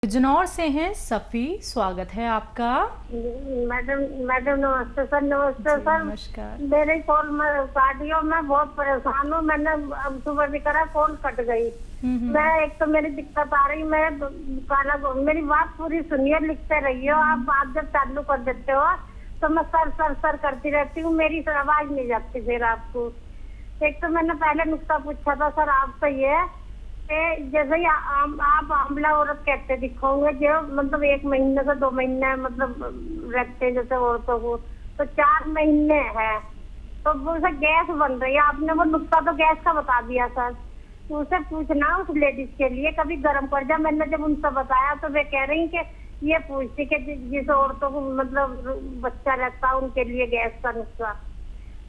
बिजनौर से हैं सफ़ी, स्वागत है आपका। मैडम मैडम नमस्ते सर। नमस्ते जी सर। नमस्कार। मेरे कॉल में काटियो, मैं बहुत परेशान हूँ। मैंने अब सुबह भी करा, कॉल कट गई। मैं एक तो मेरी दिक्कत आ रही, मैं काला मेरी बात पूरी सुनिए, लिखते रहिए। आप बात जब चालू कर देते हो तो मैं सर सर सर करती रहती हूँ, मेरी आवाज नहीं जाती फिर आपको। एक तो मैंने पहले नुक्ता पूछा था सर आपसे, ये जैसे ही आप आंवला औरत कहते दिखोगे, जो मतलब 1 महीने से 2 महीने मतलब रखते हैं जैसे औरतों को, तो 4 महीने है तो वो उसे गैस बन रही है। आपने वो नुक्ता तो गैस का बता दिया सर। तो उसे पूछना उस लेडीज के लिए कभी गर्म कर जा। मैंने जब उनसे बताया तो वे कह रही कि ये पूछती कि जिस औरतों को मतलब बच्चा रहता उनके लिए गैस का नुस्खा।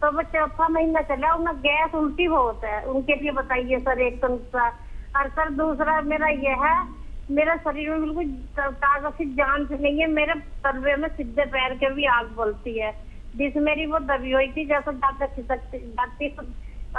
तो वो 4था महीना चला, उन्हें गैस उल्टी बहुत है, उनके लिए बताइए सर एक तो नुस्खा। और सर दूसरा मेरा ये है, मेरा शरीर में बिल्कुल ताकत की जान से नहीं है। मेरे तलवे में सीधे पैर के भी आग बोलती है, जिस मेरी वो दबी हुई थी, जैसे जाकर खिसकती जाती तो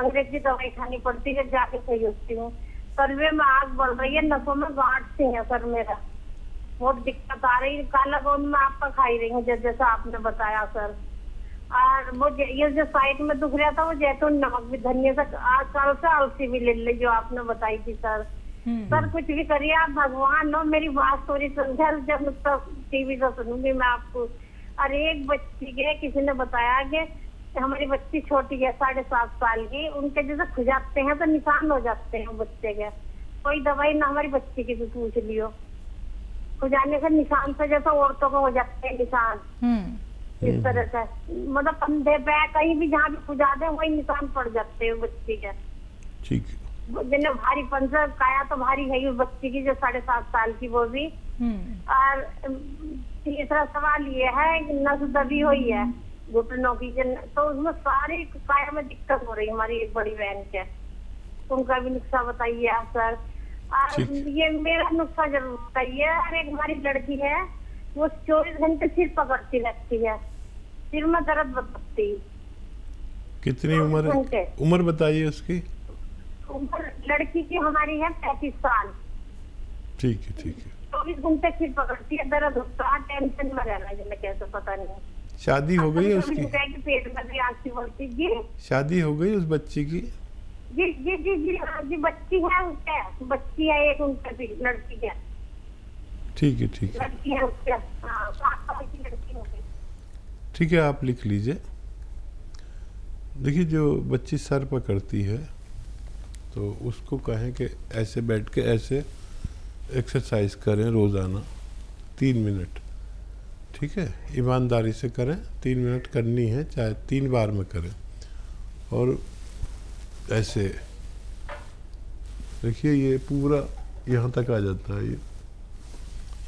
अंग्रेजी दवाई खानी पड़ती है, जाके सही होती हूँ। तलवे में आग बढ़ रही है, नसों में गांठ सी है सर, मेरा बहुत दिक्कत आ रही है। काला गोंद में आपका खाई रही हूँ जैसा आपने बताया सर। और वो ये जो साइड में दुख रहा था, वो जैतून नमक भी धनिया से आज कल से अलसी भी ले ली जो आपने बताई थी सर। सर कुछ भी करिए आप, भगवान हो, मेरी बात थोड़ी समझा। जब टीवी से सुनूंगी मैं आपको। और एक बच्ची के किसी ने बताया कि हमारी बच्ची छोटी है 7.5 साल की, उनके जैसे खुजाते हैं तो निशान हो जाते हैं बच्चे के। कोई दवाई ना हमारी बच्ची की भी पूछ लियो, खुजाने से निशान से जैसे औरतों को हो जाते हैं निशान, इस तरह से मतलब कंधे पे कहीं भी जहाँ भी खुजा दे वही निशान पड़ जाते हैं बच्ची के। ठीक। जिन्हें भारी पंसर काया तो भारी है ही उस बच्ची की जो 7.5 साल की, वो भी। और तीसरा सवाल ये है कि नस दबी हुई है घुटनों की, तो उसमें सारी काया में दिक्कत हो रही है हमारी एक बड़ी बहन के। उनका भी नुस्खा बताइए आप सर। और ये मेरा नुस्खा जरूर बताइए। और एक हमारी लड़की है, वो 24 घंटे सिर पकड़ती रहती है, सिर में दर्द बताती। कितनी उम्र है? उम्र बताइए उसकी। उम्र लड़की की हमारी है 35 साल। ठीक है ठीक है। 24 घंटे सिर पकड़ती है, दर्द होता है, टेंशन में रहना है जिन्हें कैसे पता नहीं। शादी हो गई है उसकी? पेट में भी आंखें बोलती जी। शादी हो गई उस बच्ची की? जी जी जी जी हाँ जी, बच्ची है उसके, बच्ची है एक उनके भी, लड़की है। ठीक है ठीक है लड़की है उसके, हाँ 7 साल की लड़की है। ठीक है, आप लिख लीजिए। देखिए, जो बच्ची सर पकड़ती है तो उसको कहें कि ऐसे बैठ के ऐसे एक्सरसाइज करें रोज़ाना 3 मिनट। ठीक है, ईमानदारी से करें, 3 मिनट करनी है, चाहे 3 बार में करें। और ऐसे देखिए, ये पूरा यहाँ तक आ जाता है।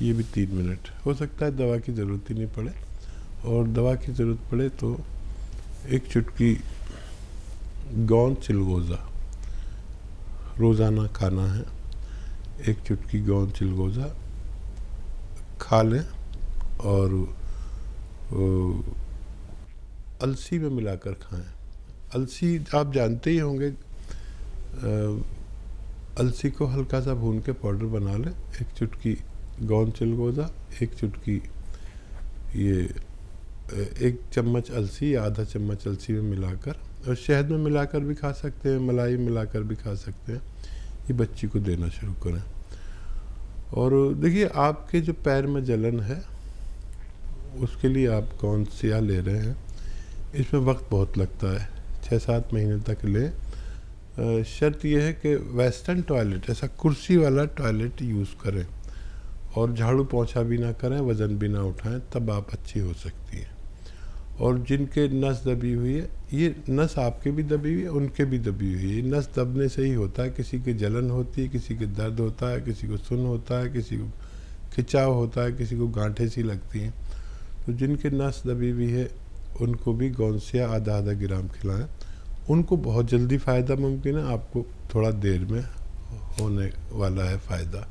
ये भी 3 मिनट। हो सकता है दवा की ज़रूरत ही नहीं पड़े, और दवा की ज़रूरत पड़े तो एक चुटकी गोंद चिलगोज़ा रोज़ाना खाना है। एक चुटकी गोंद चिलगोज़ा खा लें, और अलसी में मिलाकर खाएं। अलसी आप जानते ही होंगे, अलसी को हल्का सा भून के पाउडर बना लें। एक चुटकी गोंद चिलगोज़ा, एक चुटकी ये 1 चम्मच अलसी या आधा चम्मच अलसी में मिलाकर, और शहद में मिलाकर भी खा सकते हैं, मलाई मिलाकर भी खा सकते हैं। ये बच्ची को देना शुरू करें। और देखिए, आपके जो पैर में जलन है उसके लिए आप कौन सा ले रहे हैं, इसमें वक्त बहुत लगता है, 6-7 महीने तक लें। शर्त यह है कि वेस्टर्न टॉयलेट, ऐसा कुर्सी वाला टॉयलेट यूज़ करें, और झाड़ू पोंछा भी ना करें, वज़न भी ना उठाएं, तब आप अच्छी हो सकती हैं। और जिनके नस दबी हुई है, ये नस आपके भी दबी हुई है, उनके भी दबी हुई है। नस दबने से ही होता है, किसी की जलन होती है, किसी के दर्द होता है, किसी को सुन्न होता है, किसी को खिंचाव होता है, किसी को गांठें सी लगती हैं। तो जिनके नस दबी हुई है उनको भी गोंसिया आधा ग्राम खिलाएं। उनको बहुत जल्दी फ़ायदा मुमकिन है, आपको थोड़ा देर में होने वाला है फ़ायदा।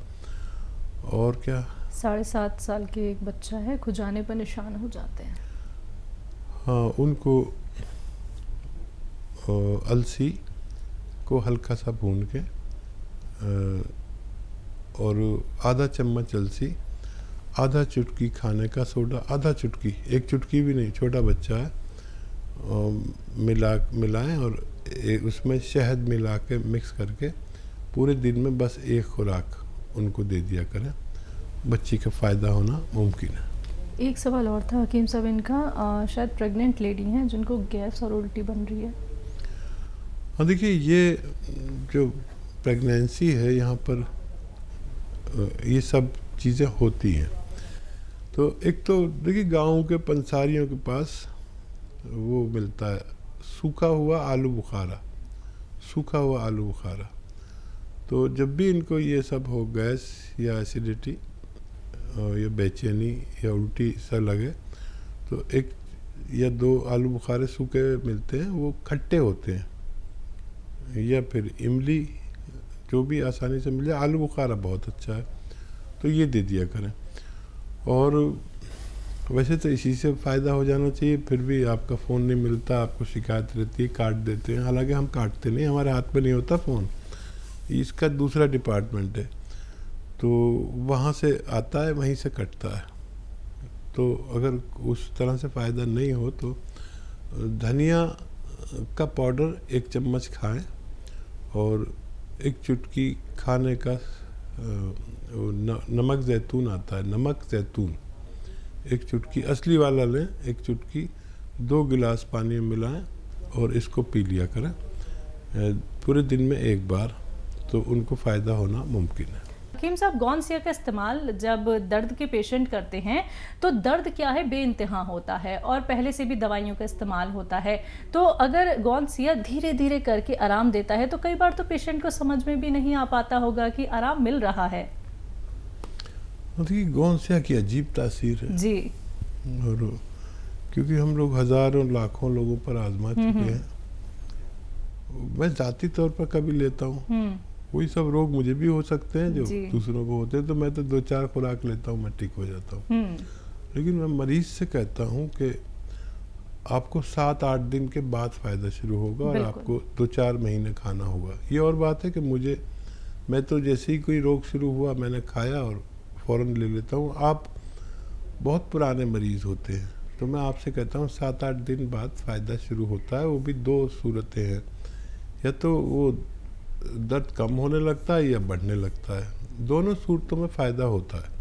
और क्या? 7.5 साल के एक बच्चा है, खुजाने पर निशान हो जाते हैं। हाँ, उनको अलसी को हल्का सा भून के और आधा चम्मच अलसी, आधा चुटकी खाने का सोडा, आधा चुटकी, एक चुटकी भी नहीं, छोटा बच्चा है, मिलाएं और उसमें शहद मिला के मिक्स करके पूरे दिन में बस एक खुराक उनको दे दिया करें, बच्ची का फ़ायदा होना मुमकिन है। एक सवाल और था हकीम साहब इनका, शायद प्रेग्नेंट लेडी हैं जिनको गैस और उल्टी बन रही है। हाँ देखिए, ये जो प्रेगनेंसी है यहाँ पर ये सब चीज़ें होती हैं। तो एक तो देखिए गाँव के पंसारियों के पास वो मिलता है सूखा हुआ आलू बुखारा, सूखा हुआ आलू बुखारा। तो जब भी इनको ये सब हो, गैस या एसिडिटी या बेचैनी या उल्टी सा लगे, तो एक या दो आलू बुखारे सूखे मिलते हैं, वो खट्टे होते हैं, या फिर इमली जो भी आसानी से मिल जाए। आलू बुखारा बहुत अच्छा है, तो ये दे दिया करें। और वैसे तो इसी से फ़ायदा हो जाना चाहिए, फिर भी आपका फ़ोन नहीं मिलता, आपको शिकायत रहती है, काट देते हैं। हालांकि हम काटते नहीं, हमारे हाथ में नहीं होता फ़ोन, इसका दूसरा डिपार्टमेंट है, तो वहाँ से आता है, वहीं से कटता है। तो अगर उस तरह से फ़ायदा नहीं हो तो धनिया का पाउडर 1 चम्मच खाएं और एक चुटकी खाने का नमक ज़ैतून आता है, नमक ज़ैतून 1 चुटकी असली वाला लें, 1 चुटकी 2 गिलास पानी में मिलाएं और इसको पी लिया करें पूरे दिन में 1 बार, तो उनको फ़ायदा होना मुमकिन है। हकीम साहब, गौनसिया का इस्तेमाल जब दर्द के पेशेंट करते हैं तो दर्द क्या है बेइंतहा होता है और पहले से भी दवाइयों का इस्तेमाल होता है। तो अगर गौनसिया धीरे धीरे करके आराम देता है तो कई बार तो पेशेंट को समझ में भी नहीं आ पाता होगा कि आराम मिल रहा है। देखिए गौनसिया की अजीब तासीर है जी, और क्योंकि हम लोग हज़ारों लाखों लोगों पर आजमा चुके हैं। मैं ज़ाती तौर पर कभी लेता हूँ, वही सब रोग मुझे भी हो सकते हैं जो दूसरों को होते हैं, तो मैं तो 2-4 खुराक लेता हूँ, मैं ठीक हो जाता हूँ। लेकिन मैं मरीज से कहता हूँ कि आपको 7-8 दिन के बाद फ़ायदा शुरू होगा और आपको 2-4 महीने खाना होगा। ये और बात है कि मैं तो जैसे ही कोई रोग शुरू हुआ मैंने खाया और फ़ौरन ले लेता हूँ। आप बहुत पुराने मरीज़ होते हैं, तो मैं आपसे कहता हूँ 7-8 दिन बाद फ़ायदा शुरू होता है। वो भी 2 सूरतें हैं, या तो वो दर्द कम होने लगता है या बढ़ने लगता है, दोनों सूरतों में फ़ायदा होता है।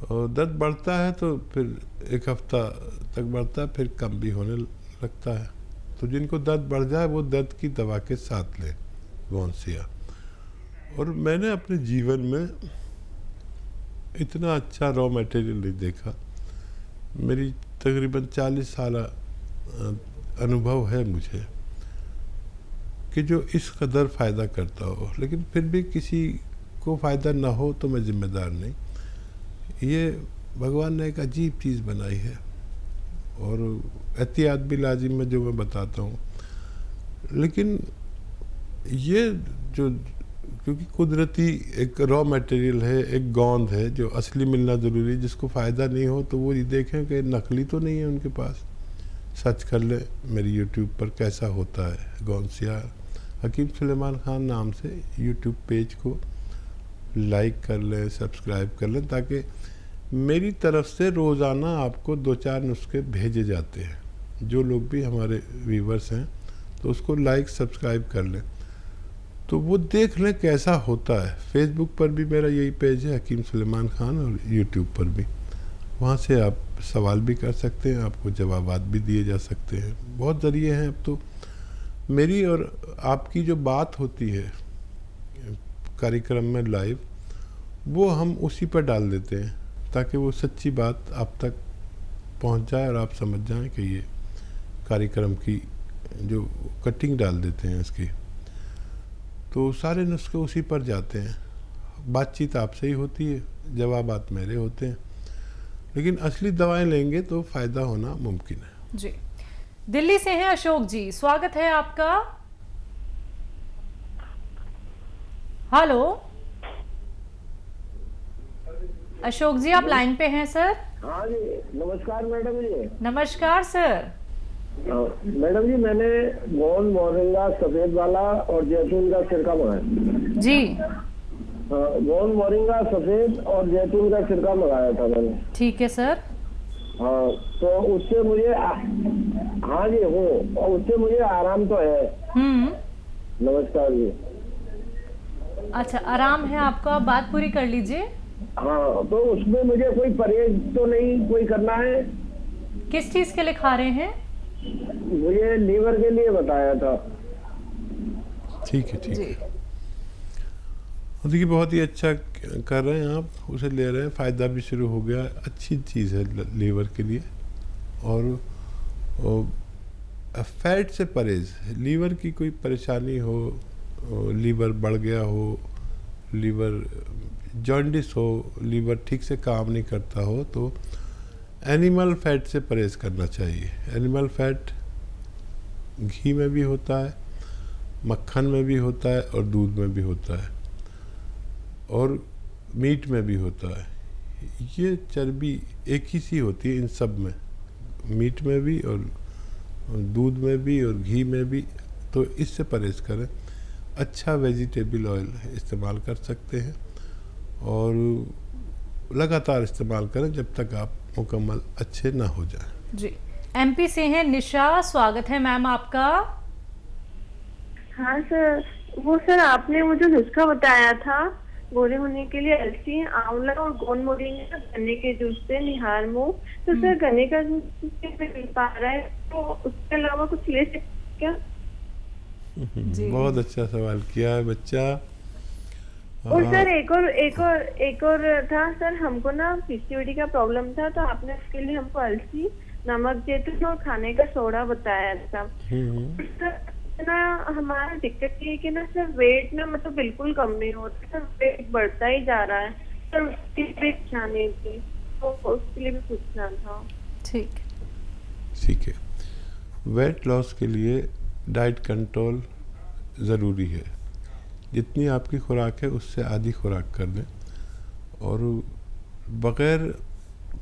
और दर्द बढ़ता है तो फिर 1 हफ्ता तक बढ़ता है, फिर कम भी होने लगता है। तो जिनको दर्द बढ़ जाए वो दर्द की दवा के साथ लें गौनसिया। और मैंने अपने जीवन में इतना अच्छा रॉ मटेरियल नहीं देखा। मेरी तकरीबन 40 साल अनुभव है मुझे कि जो इस कदर फ़ायदा करता हो, लेकिन फिर भी किसी को फ़ायदा ना हो तो मैं ज़िम्मेदार नहीं। ये भगवान ने एक अजीब चीज़ बनाई है और एहतियात भी लाजिम है जो मैं बताता हूँ। लेकिन ये जो क्योंकि कुदरती एक रॉ मटेरियल है, एक गोंद है जो असली मिलना ज़रूरी है, जिसको फ़ायदा नहीं हो तो वो ये देखें कि नकली तो नहीं है उनके पास। सर्च कर ले मेरी यूट्यूब पर कैसा होता है गौनसिया, हकीम सुलेमान खान नाम से यूट्यूब पेज को लाइक कर लें, सब्सक्राइब कर लें, ताकि मेरी तरफ से रोज़ाना आपको 2-4 नुस्खे भेजे जाते हैं। जो लोग भी हमारे व्यूवर्स हैं तो उसको लाइक सब्सक्राइब कर लें, तो वो देख लें कैसा होता है। फेसबुक पर भी मेरा यही पेज है हकीम सुलेमान खान, और यूट्यूब पर भी। वहाँ से आप सवाल भी कर सकते हैं, आपको जवाबात भी दिए जा सकते हैं। बहुत ज़रिए हैं अब तो। मेरी और आपकी जो बात होती है कार्यक्रम में लाइव, वो हम उसी पर डाल देते हैं ताकि वो सच्ची बात आप तक पहुंच जाए और आप समझ जाएं कि ये कार्यक्रम की जो कटिंग डाल देते हैं इसकी, तो सारे नुस्खे उसी पर जाते हैं। बातचीत आपसे ही होती है, जवाबात मेरे होते हैं, लेकिन असली दवाएं लेंगे तो फ़ायदा होना मुमकिन है। जी, दिल्ली से हैं अशोक जी, स्वागत है आपका। हेलो अशोक जी, आप लाइन पे हैं सर? हाँ जी, नमस्कार मैडम जी। नमस्कार सर। मैडम जी, मैंने गोंद, मोरिंगा, सफेद वाला और जैतून का सिरका मंगाया जी। गोंद मोरिंगा सफेद और जैतून का छिड़का मंगाया था मैंने। ठीक है सर। हाँ, तो उससे मुझे हाँ जी हूँ, और उससे मुझे आराम तो है। नमस्कार जी। अच्छा, आराम है आपको, आप बात पूरी कर लीजिए। हाँ, तो उसमें मुझे कोई परहेज तो नहीं कोई करना है? किस चीज के लिए खा रहे हैं? मुझे लीवर के लिए बताया था। ठीक है, ठीक जी। है। और देखिए बहुत ही अच्छा कर रहे हैं आप, उसे ले रहे हैं, फ़ायदा भी शुरू हो गया, अच्छी चीज़ है लीवर के लिए। और फैट से परहेज, लीवर की कोई परेशानी हो, लीवर बढ़ गया हो, लीवर जॉन्डिस हो, लीवर ठीक से काम नहीं करता हो, तो एनिमल फैट से परहेज करना चाहिए। एनिमल फैट घी में भी होता है, मक्खन में भी होता है और दूध में भी होता है और मीट में भी होता है। ये चर्बी एक ही सी होती है इन सब में, मीट में भी और दूध में भी और घी में भी। तो इससे परहेज करें। अच्छा वेजिटेबल ऑयल इस्तेमाल कर सकते हैं और लगातार इस्तेमाल करें जब तक आप मुकम्मल अच्छे ना हो जाएं। जी। एमपी से हैं निशा, स्वागत है मैम आपका। हाँ सर, वो सर आपने मुझे नुस्खा बताया था गोरे होने के लिए, अलसी, आंवला और गोंद मोरिंगा, गन्ने के जूस से निहार मुंह। तो सर गन्ने का जूस मिल पा रहा है, तो उसके अलावा कुछ ले सकते क्या? बहुत अच्छा सवाल किया है बच्चा। और सर एक और था सर, हमको ना पीसीओडी का प्रॉब्लम था, तो आपने उसके लिए हमको अलसी, नमक, जैतून और खाने का सोडा बताया था। ना हमारा दिक्कत ये है कि ना सर वेट ना मतलब बिल्कुल कम नहीं होता सर, वेट बढ़ता ही जा रहा है सर, उसकी भी जाने थी, तो उसके लिए भी पूछना था। ठीक है। वेट लॉस के लिए डाइट कंट्रोल ज़रूरी है। जितनी आपकी खुराक है उससे आधी खुराक कर दें और बग़ैर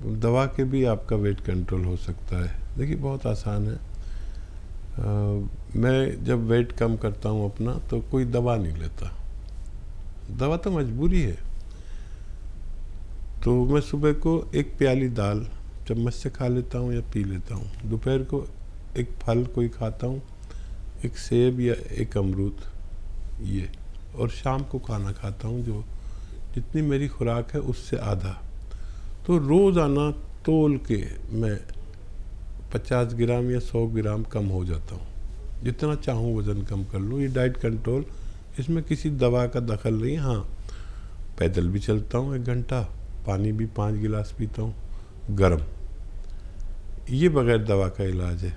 दवा के भी आपका वेट कंट्रोल हो सकता है। देखिए बहुत आसान है। मैं जब वेट कम करता हूँ अपना तो कोई दवा नहीं लेता, दवा तो मजबूरी है। तो मैं सुबह को एक प्याली दाल चम्मच से खा लेता हूँ या पी लेता हूँ, दोपहर को एक फल कोई खाता हूँ, एक सेब या एक अमरूद ये, और शाम को खाना खाता हूँ जो जितनी मेरी खुराक है उससे आधा। तो रोज़ाना तोल के मैं 50 ग्राम या 100 ग्राम कम हो जाता हूँ, जितना चाहूँ वज़न कम कर लूँ। ये डाइट कंट्रोल, इसमें किसी दवा का दखल नहीं। हाँ, पैदल भी चलता हूँ 1 घंटा, पानी भी 5 गिलास पीता हूँ गर्म, ये बग़ैर दवा का इलाज है।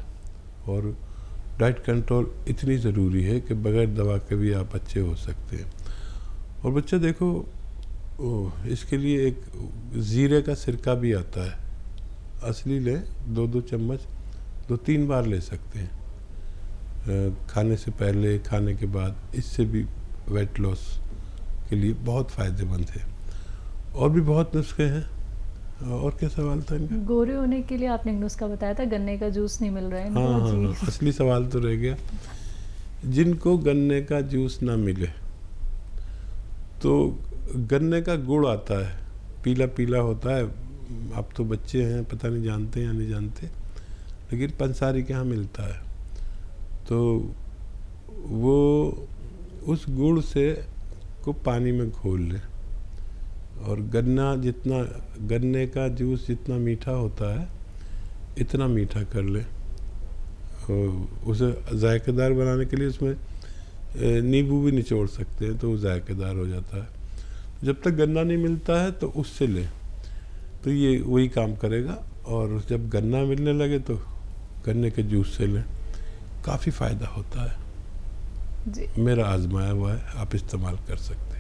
और डाइट कंट्रोल इतनी ज़रूरी है कि बग़ैर दवा के भी आप अच्छे हो सकते हैं। और बच्चा देखो, इसके लिए एक ज़ीरे का सिरका भी आता है, असली लें, 2-2 चम्मच 2-3 बार ले सकते हैं, खाने से पहले, खाने के बाद। इससे भी वेट लॉस के लिए बहुत फ़ायदेमंद है। और भी बहुत नुस्खे हैं। और क्या सवाल था इनका? गोरे होने के लिए आपने एक नुस्खा बताया था, गन्ने का जूस नहीं मिल रहा है इनको। हाँ, असली सवाल तो रह गया। जिनको गन्ने का जूस ना मिले तो गन्ने का गुड़ आता है, पीला पीला होता है। आप तो बच्चे हैं, पता नहीं जानते या नहीं जानते, लेकिन पंसारी के यहाँ मिलता है। तो वो उस गुड़ से को पानी में घोल लें और गन्ने का जूस जितना मीठा होता है इतना मीठा कर लें। उसे जायकेदार बनाने के लिए उसमें नींबू भी निचोड़ सकते हैं, तो वो जायकेदार हो जाता है। जब तक गन्ना नहीं मिलता है तो उससे लें, तो ये वही काम करेगा। और जब गन्ना मिलने लगे तो गन्ने के जूस से लें, काफ़ी फ़ायदा होता है। जी। मेरा आजमाया हुआ है, आप इस्तेमाल कर सकते हैं।